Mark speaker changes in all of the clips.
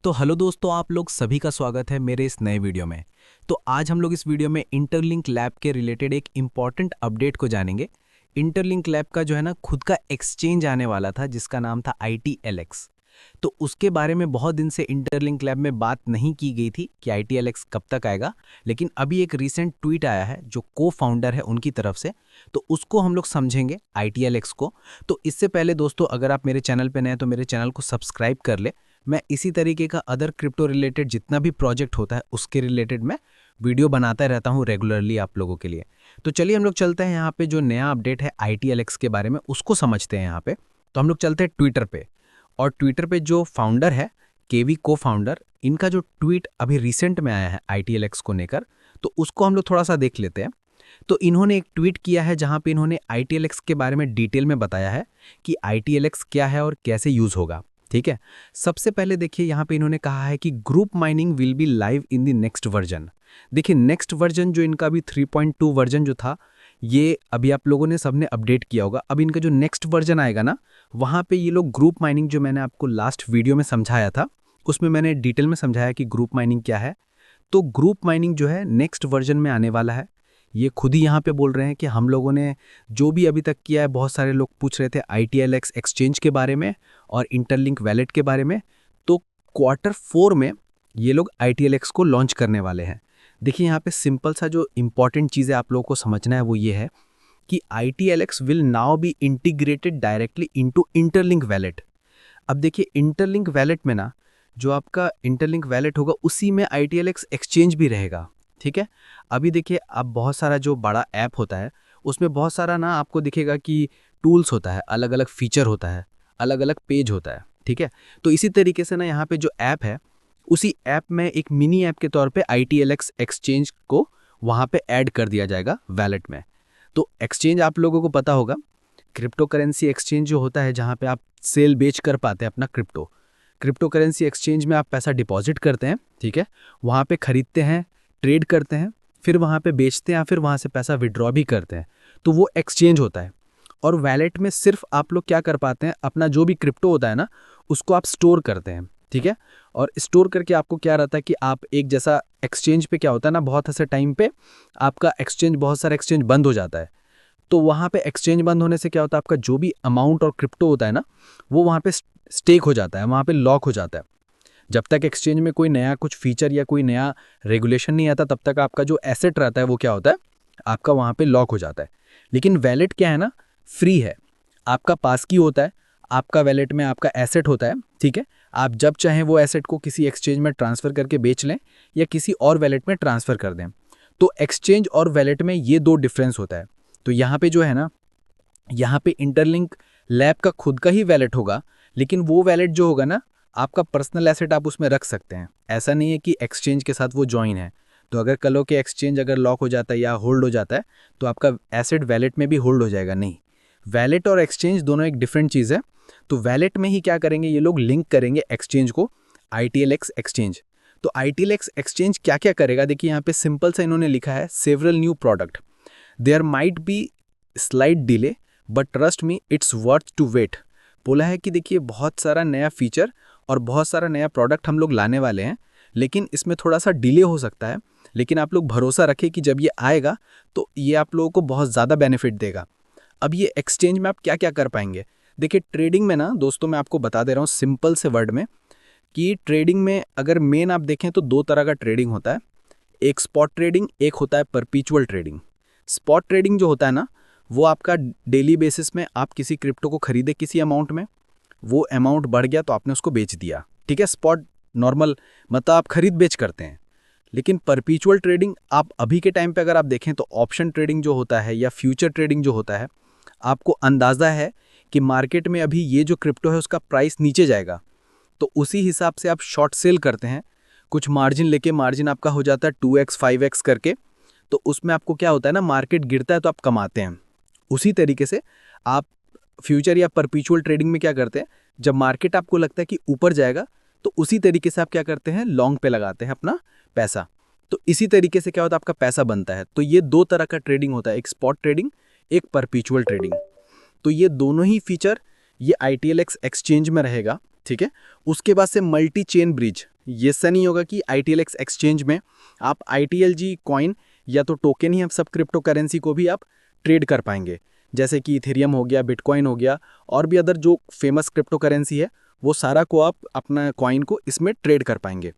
Speaker 1: तो हेलो दोस्तों, आप लोग सभी का स्वागत है मेरे इस नए वीडियो में। तो आज हम लोग इस वीडियो में इंटरलिंक लैब के रिलेटेड एक इम्पॉर्टेंट अपडेट को जानेंगे। इंटरलिंक लैब का जो है ना खुद का एक्सचेंज आने वाला था जिसका नाम था ITLX। तो उसके बारे में बहुत दिन से इंटरलिंक लैब में बात नहीं की गई थी कि ITLX कब तक आएगा, लेकिन अभी एक रीसेंट ट्वीट आया है जो को फाउंडर है उनकी तरफ से, तो उसको हम लोग समझेंगे ITLX को। तो इससे पहले दोस्तों, अगर आप मेरे चैनल पे नए हैं तो मेरे चैनल को सब्सक्राइब कर ले। मैं इसी तरीके का अदर क्रिप्टो रिलेटेड जितना भी प्रोजेक्ट होता है उसके रिलेटेड मैं वीडियो बनाता रहता हूँ रेगुलरली आप लोगों के लिए। तो चलिए हम लोग चलते हैं यहाँ पे जो नया अपडेट है ITLX के बारे में उसको समझते हैं यहाँ पे। तो हम लोग चलते हैं ट्विटर पे, और ट्विटर पे जो फाउंडर है केवी को फाउंडर, इनका जो ट्वीट अभी रिसेंट में आया है ITLX को लेकर, तो उसको हम लोग थोड़ा सा देख लेते हैं। तो इन्होंने एक ट्वीट किया है जहाँ पे इन्होंने ITLX के बारे में डिटेल में बताया है कि ITLX क्या है और कैसे यूज़ होगा। ठीक है, सबसे पहले देखिए यहाँ पे इन्होंने कहा है कि group mining will be live in the next version. देखिए नेक्स्ट वर्जन जो इनका अभी 3.2 वर्जन जो था, ये अभी आप लोगों ने सबने अपडेट किया होगा। अब इनका जो नेक्स्ट वर्जन आएगा ना, वहाँ पे ये लोग ग्रुप माइनिंग, जो मैंने आपको लास्ट वीडियो में समझाया था उसमें मैंने डिटेल में समझाया कि ग्रुप माइनिंग क्या है। तो ग्रुप माइनिंग जो है नेक्स्ट वर्जन में आने वाला है। ये खुद ही यहाँ पे बोल रहे हैं कि हम लोगों ने जो भी अभी तक किया है, बहुत सारे लोग पूछ रहे थे ITLX एक्सचेंज के बारे में और इंटरलिंक वैलेट के बारे में, तो Q4 में ये लोग ITLX को लॉन्च करने वाले हैं। देखिए यहाँ पे सिंपल सा जो इंपॉर्टेंट चीज़ें आप लोगों को समझना है वो ये है कि ITLX will now be integrated directly into interlink wallet. अब देखिए इंटरलिंक वैलेट में ना, जो आपका इंटरलिंक वैलेट होगा उसी में ITLX एक्सचेंज भी रहेगा। ठीक है, अभी देखिए अब बहुत सारा जो बड़ा ऐप होता है उसमें बहुत सारा ना आपको दिखेगा कि टूल्स होता है, अलग अलग फीचर होता है, अलग अलग पेज होता है। ठीक है, तो इसी तरीके से ना यहाँ पे जो ऐप है उसी ऐप में एक मिनी ऐप के तौर पे ITLX एक्सचेंज को वहाँ पे ऐड कर दिया जाएगा वैलेट में। तो एक्सचेंज आप लोगों को पता होगा, क्रिप्टो करेंसी एक्सचेंज जो होता है जहाँ पे आप सेल बेच कर पाते हैं अपना क्रिप्टो करेंसी एक्सचेंज में आप पैसा डिपॉजिट करते हैं। ठीक है, वहाँ पे खरीदते हैं, ट्रेड करते हैं, फिर वहाँ पे बेचते हैं, फिर वहाँ से पैसा विड्रॉ भी करते हैं, तो वो एक्सचेंज होता है। और वैलेट में सिर्फ आप लोग क्या कर पाते हैं, अपना जो भी क्रिप्टो होता है ना उसको आप स्टोर करते हैं। ठीक है, और स्टोर करके आपको क्या रहता है कि आप एक जैसा एक्सचेंज पे क्या होता है ना, बहुत ऐसे टाइम पे आपका एक्सचेंज, बहुत सारा एक्सचेंज बंद हो जाता है। तो वहाँ पे एक्सचेंज बंद होने से क्या होता है, आपका जो भी अमाउंट और क्रिप्टो होता है ना वो वहाँ पे स्टेक हो जाता है, वहाँ पे लॉक हो जाता है। जब तक एक्सचेंज में कोई नया कुछ फीचर या कोई नया रेगुलेशन नहीं आता तब तक आपका जो एसेट रहता है वो क्या होता है, आपका वहाँ पे लॉक हो जाता है। लेकिन वैलेट क्या है ना, फ्री है, आपका पास की होता है, आपका वैलेट में आपका एसेट होता है। ठीक है, आप जब चाहें वो एसेट को किसी एक्सचेंज में ट्रांसफ़र करके बेच लें या किसी और वैलेट में ट्रांसफ़र कर दें। तो एक्सचेंज और वैलेट में ये दो डिफरेंस होता है। तो यहाँ पे जो है ना, यहाँ पे इंटरलिंक लैब का खुद का ही वैलेट होगा, लेकिन वो वैलेट जो होगा ना, आपका पर्सनल एसेट आप उसमें रख सकते हैं। ऐसा नहीं है कि एक्सचेंज के साथ वो ज्वाइन है। तो अगर कल हो के एक्सचेंज अगर लॉक हो जाता है या होल्ड हो जाता है तो आपका एसेट वैलेट में भी होल्ड हो जाएगा, नहीं। वैलेट और एक्सचेंज दोनों एक डिफरेंट चीज़ है। तो वैलेट में ही क्या करेंगे, ये लोग लिंक करेंगे एक्सचेंज को, ITLX एक्सचेंज। तो ITLX एक्सचेंज क्या क्या करेगा, देखिए यहाँ पे सिंपल सा इन्होंने लिखा है, several new product, there might be slight delay but trust me it's worth to wait. बोला है कि देखिए बहुत सारा नया फीचर और बहुत सारा नया प्रोडक्ट हम लोग लाने वाले हैं, लेकिन इसमें थोड़ा सा डिले हो सकता है, लेकिन आप लोग भरोसा रखें कि जब ये आएगा तो ये आप लोगों को बहुत ज़्यादा बेनिफिट देगा। अब ये एक्सचेंज में आप क्या क्या कर पाएंगे, देखिए ट्रेडिंग में ना दोस्तों, मैं आपको बता दे रहा हूँ सिंपल से वर्ड में कि ट्रेडिंग में अगर मेन आप देखें तो दो तरह का ट्रेडिंग होता है, एक स्पॉट ट्रेडिंग, एक होता है परपीचुअल ट्रेडिंग। स्पॉट ट्रेडिंग जो होता है ना, वो आपका डेली बेसिस में आप किसी क्रिप्टो को खरीदे किसी अमाउंट में, वो अमाउंट बढ़ गया तो आपने उसको बेच दिया। ठीक है, स्पॉट नॉर्मल मतलब आप खरीद बेच करते हैं। लेकिन परपीचुअल ट्रेडिंग आप अभी के टाइम पे अगर आप देखें तो ऑप्शन ट्रेडिंग जो होता है या फ्यूचर ट्रेडिंग जो होता है, आपको अंदाज़ा है कि मार्केट में अभी ये जो क्रिप्टो है उसका प्राइस नीचे जाएगा, तो उसी हिसाब से आप शॉर्ट सेल करते हैं, कुछ मार्जिन लेके, मार्जिन आपका हो जाता है 2x 5x करके। तो उसमें आपको क्या होता है ना, मार्केट गिरता है तो आप कमाते हैं। उसी तरीके से आप फ्यूचर या परपीचुअल ट्रेडिंग में क्या करते हैं, जब मार्केट आपको लगता है कि ऊपर जाएगा तो उसी तरीके से आप क्या करते हैं, लॉन्ग पे लगाते हैं अपना पैसा। तो इसी तरीके से क्या होता है, आपका पैसा बनता है। तो ये दो तरह का ट्रेडिंग होता है, एक स्पॉट ट्रेडिंग, एक परपीचुअल ट्रेडिंग। तो ये दोनों ही फीचर ये ITLX एक्सचेंज में रहेगा। ठीक है, उसके बाद से मल्टी चेन ब्रिज,
Speaker 2: ये ऐसा नहीं होगा कि ITLX एक्सचेंज में आप ITLG कॉइन या तो टोकन ही हम सब क्रिप्टो करेंसी को भी आप ट्रेड कर पाएंगे, जैसे कि इथेरियम हो गया, बिटकॉइन हो गया, और भी अदर जो फेमस क्रिप्टो करेंसी है वो सारा को आप अपना कॉइन को इसमें ट्रेड कर पाएंगे।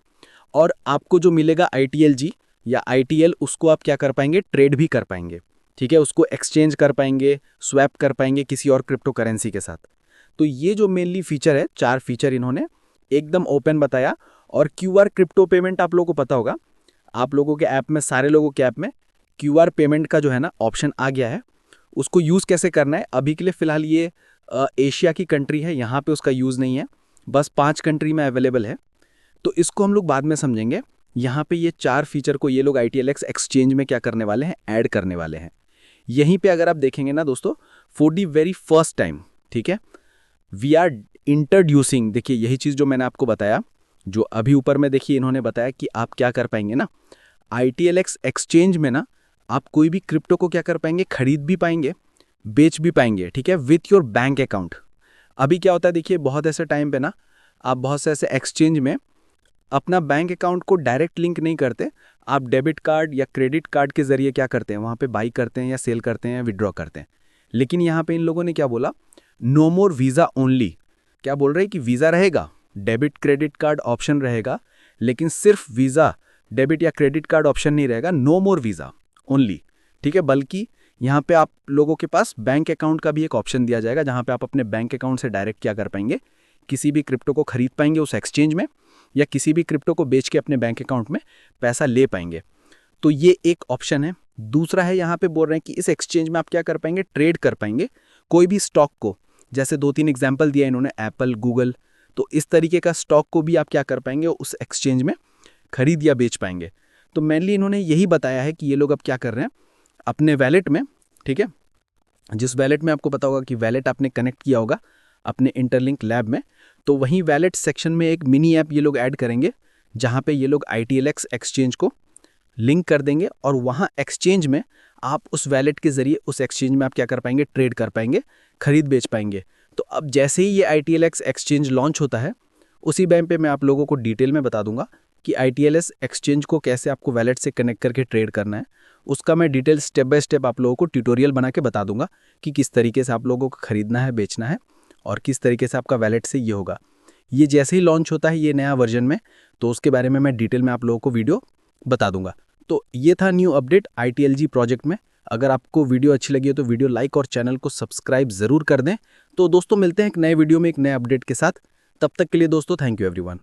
Speaker 2: और आपको जो मिलेगा ITLG या ITL, उसको आप क्या कर पाएंगे, ट्रेड भी कर पाएंगे। ठीक है, उसको एक्सचेंज कर पाएंगे, स्वैप कर पाएंगे किसी और क्रिप्टो करेंसी के साथ। तो ये जो मेनली फीचर है, 4 फीचर इन्होंने एकदम ओपन बताया। और QR क्रिप्टो पेमेंट आप लोगों को पता होगा, आप लोगों के ऐप में, सारे लोगों के ऐप में QR पेमेंट का जो है ना ऑप्शन आ गया है। उसको यूज़ कैसे करना है, अभी के लिए फ़िलहाल ये एशिया की कंट्री है, यहाँ पे उसका यूज़ नहीं है, बस 5 कंट्री में अवेलेबल है। तो इसको हम लोग बाद में समझेंगे। यहाँ पे ये 4 फीचर को ये लोग ITLX एक्सचेंज में क्या करने वाले हैं, ऐड करने वाले हैं। यहीं पे अगर आप देखेंगे ना दोस्तों, for the very first time, ठीक है, वी आर इंट्रोड्यूसिंग, देखिए यही चीज़ जो मैंने आपको बताया, जो अभी ऊपर में देखिए इन्होंने बताया कि आप क्या कर पाएंगे ना, ITLX एक्सचेंज में ना आप कोई भी क्रिप्टो को क्या कर पाएंगे, खरीद भी पाएंगे, बेच भी पाएंगे। ठीक है, विथ योर बैंक अकाउंट। अभी क्या होता है, देखिए बहुत ऐसे टाइम पे ना आप बहुत से ऐसे एक्सचेंज में अपना बैंक अकाउंट को डायरेक्ट लिंक नहीं करते, आप डेबिट कार्ड या क्रेडिट कार्ड के जरिए क्या करते हैं, वहाँ पे बाई करते हैं या सेल करते हैं या विड्रॉ करते हैं। लेकिन यहाँ पे इन लोगों ने क्या बोला, नो मोर वीज़ा ओनली। क्या बोल रहे हैं कि वीज़ा रहेगा, डेबिट क्रेडिट कार्ड ऑप्शन रहेगा, लेकिन सिर्फ वीज़ा डेबिट या क्रेडिट कार्ड ऑप्शन नहीं रहेगा, नो मोर वीज़ा ओनली। ठीक है, बल्कि यहाँ पे आप लोगों के पास बैंक अकाउंट का भी एक ऑप्शन दिया जाएगा, जहाँ पे आप अपने बैंक अकाउंट से डायरेक्ट क्या कर पाएंगे, किसी भी क्रिप्टो को खरीद पाएंगे उस एक्सचेंज में, या किसी भी क्रिप्टो को बेच के अपने बैंक अकाउंट में पैसा ले पाएंगे। तो ये एक ऑप्शन है। दूसरा है, यहाँ पे बोल रहे हैं कि इस एक्सचेंज में आप क्या कर पाएंगे, ट्रेड कर पाएंगे कोई भी स्टॉक को। जैसे 2-3 एग्जाम्पल दिया इन्होंने, एप्पल, गूगल, तो इस तरीके का स्टॉक को भी आप क्या कर पाएंगे, उस एक्सचेंज में खरीद या बेच पाएंगे। तो मेनली इन्होंने यही बताया है कि ये लोग अब क्या कर रहे हैं, अपने वैलेट में, ठीक है, जिस वैलेट में आपको पता होगा कि वैलेट आपने कनेक्ट किया होगा अपने इंटरलिंक लैब में, तो वहीं वैलेट सेक्शन में एक मिनी ऐप ये लोग ऐड करेंगे, जहाँ पे ये लोग ITLX एक्सचेंज को लिंक कर देंगे, और वहाँ एक्सचेंज में आप उस वैलेट के जरिए उस एक्सचेंज में आप क्या कर पाएंगे, ट्रेड कर पाएंगे, खरीद बेच पाएंगे। तो अब जैसे ही ये ITLX एक्सचेंज लॉन्च होता है, उसी टाइम पे मैं आप लोगों को डिटेल में बता दूंगा कि ITLS एक्सचेंज को कैसे आपको वैलेट से कनेक्ट करके ट्रेड करना है। उसका मैं डिटेल स्टेप बाय स्टेप आप लोगों को ट्यूटोरियल बना के बता दूंगा कि किस तरीके से आप लोगों को खरीदना है, बेचना है, और किस तरीके से आपका वैलेट से ये होगा। ये जैसे ही लॉन्च होता है ये नया वर्जन में, तो उसके बारे में मैं डिटेल में आप लोगों को वीडियो बता दूंगा। तो ये था न्यू अपडेट ITLG प्रोजेक्ट में। अगर आपको वीडियो अच्छी लगी हो तो वीडियो लाइक और चैनल को सब्सक्राइब ज़रूर कर दें। तो दोस्तों मिलते हैं एक नए वीडियो में एक नए अपडेट के साथ। तब तक के लिए दोस्तों, थैंक यू एवरीवन।